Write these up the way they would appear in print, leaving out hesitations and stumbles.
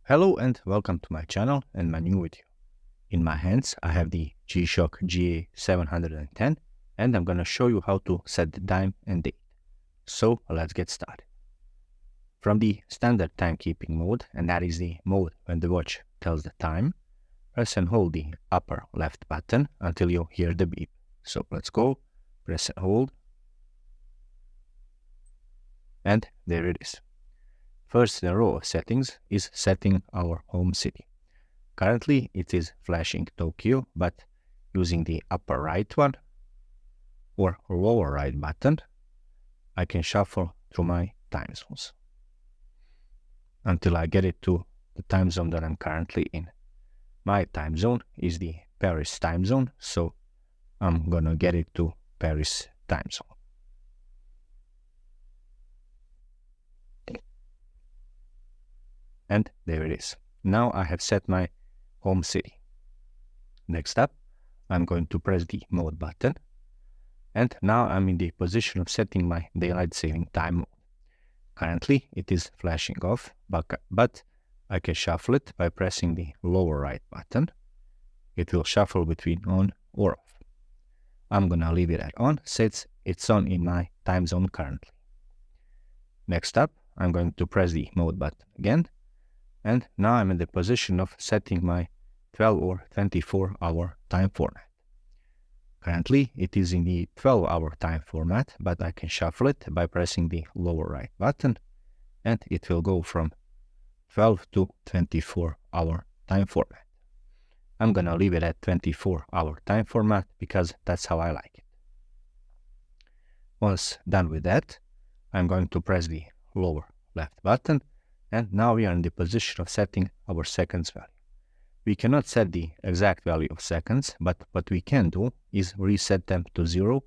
Hello and welcome to my channel and my new video. In my hands I have the Gshock GA-710 and I'm gonna show you how to set the time and date. So let's get started. From the standard timekeeping mode, and that is the mode when the watch tells the time, press and hold the upper left button until you hear the beep. So let's go, press and hold, and there it is. First in a row of settings is setting our home city. Currently it is flashing Tokyo, but using the upper right one or lower right button, I can shuffle through my time zones until I get it to the time zone that I'm currently in. My time zone is the Paris time zone, so I'm gonna get it to Paris time zone. And there it is. Now I have set my home city. Next up, I'm going to press the mode button. And now I'm in the position of setting my daylight saving time mode. Currently it is flashing off, but I can shuffle it by pressing the lower right button. It will shuffle between on or off. I'm gonna leave it at on since it's on in my time zone currently. Next up, I'm going to press the mode button again. And now I'm in the position of setting my 12 or 24 hour time format. Currently it is in the 12-hour time format, but I can shuffle it by pressing the lower right button and it will go from 12 to 24-hour time format. I'm gonna leave it at 24-hour time format because that's how I like it. Once done with that, I'm going to press the lower left button. And now we are in the position of setting our seconds value. We cannot set the exact value of seconds, but what we can do is reset them to 0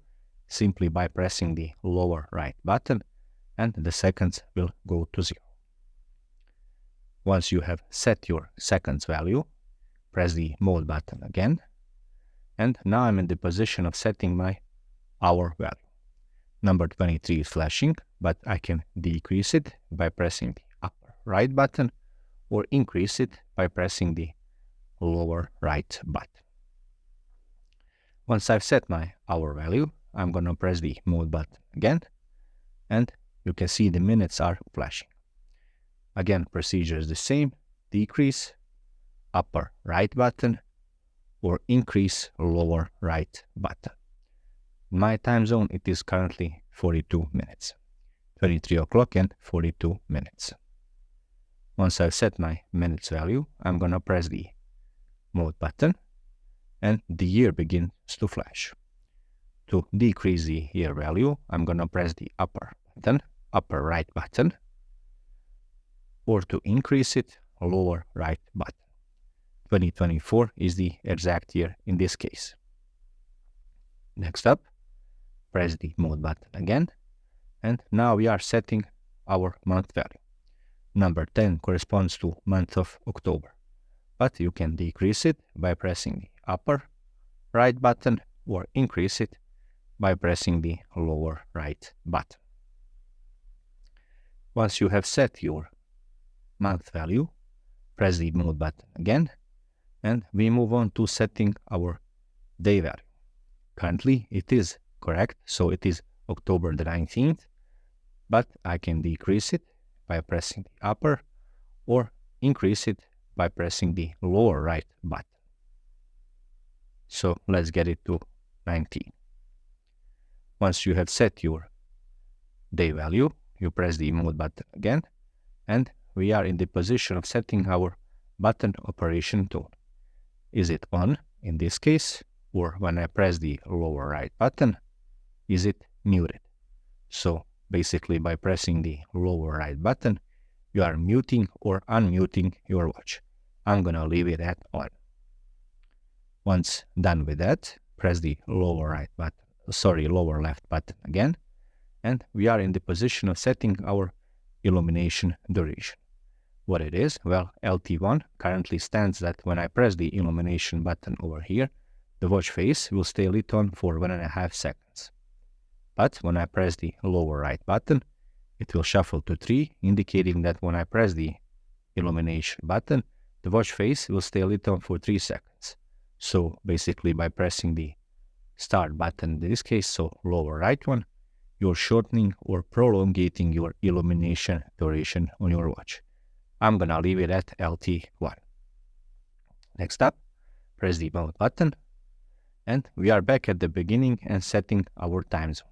simply by pressing the lower right button, and the seconds will go to 0. Once you have set your seconds value, press the mode button again, and now I'm in the position of setting my hour value. Number 23 is flashing, but I can decrease it by pressing the upper right button or increase it by pressing the lower right button. Once I've set my hour value, I'm gonna press the mode button again, and you can see the minutes are flashing. Again, procedure is the same: decrease upper right button or increase lower right button. In my time zone it is currently 42 minutes, 23 o'clock and 42 minutes. Once I've set my minutes value, I'm gonna press the mode button and the year begins to flash. To decrease the year value, I'm gonna press the upper right button, or to increase it, lower right button. 2024 is the exact year in this case. Next up, press the mode button again, and now we are setting our month value. Number 10 corresponds to month of October, but you can decrease it by pressing the upper right button or increase it by pressing the lower right button. Once you have set your month value, press the mode button again, and we move on to setting our day value. Currently it is correct, so it is October the 19th, but I can decrease it by pressing the upper or increase it by pressing the lower right button. So let's get it to 19. Once you have set your day value, you press the mode button again, and we are in the position of setting our button operation tone. Is it on in this case, or when I press the lower right button, is it muted? So basically by pressing the lower right button, you are muting or unmuting your watch. I'm gonna leave it at on. Once done with that, press the lower left button again, and we are in the position of setting our illumination duration. What it is? Well, LT1 currently stands that when I press the illumination button over here, the watch face will stay lit on for 1.5 seconds. But when I press the lower right button, it will shuffle to 3, indicating that when I press the Illumination button, the watch face will stay lit on for 3 seconds. So basically by pressing the start button in this case, so lower right one, you're shortening or prolongating your illumination duration on your watch. I'm gonna leave it at LT1. Next up, press the mode button, and we are back at the beginning and setting our time zone,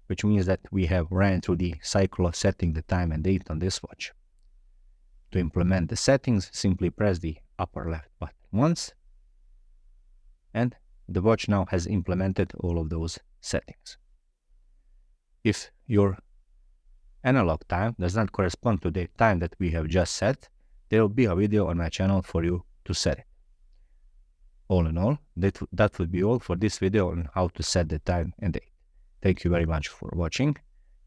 which means that we have ran through the cycle of setting the time and date on this watch. To implement the settings, simply press the upper left button once, and the watch now has implemented all of those settings. If your analog time does not correspond to the time that we have just set, there will be a video on my channel for you to set it. All in all, that would be all for this video on how to set the time and date. Thank you very much for watching,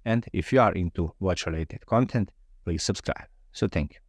and if you are into watch-related content, please subscribe. So thank you.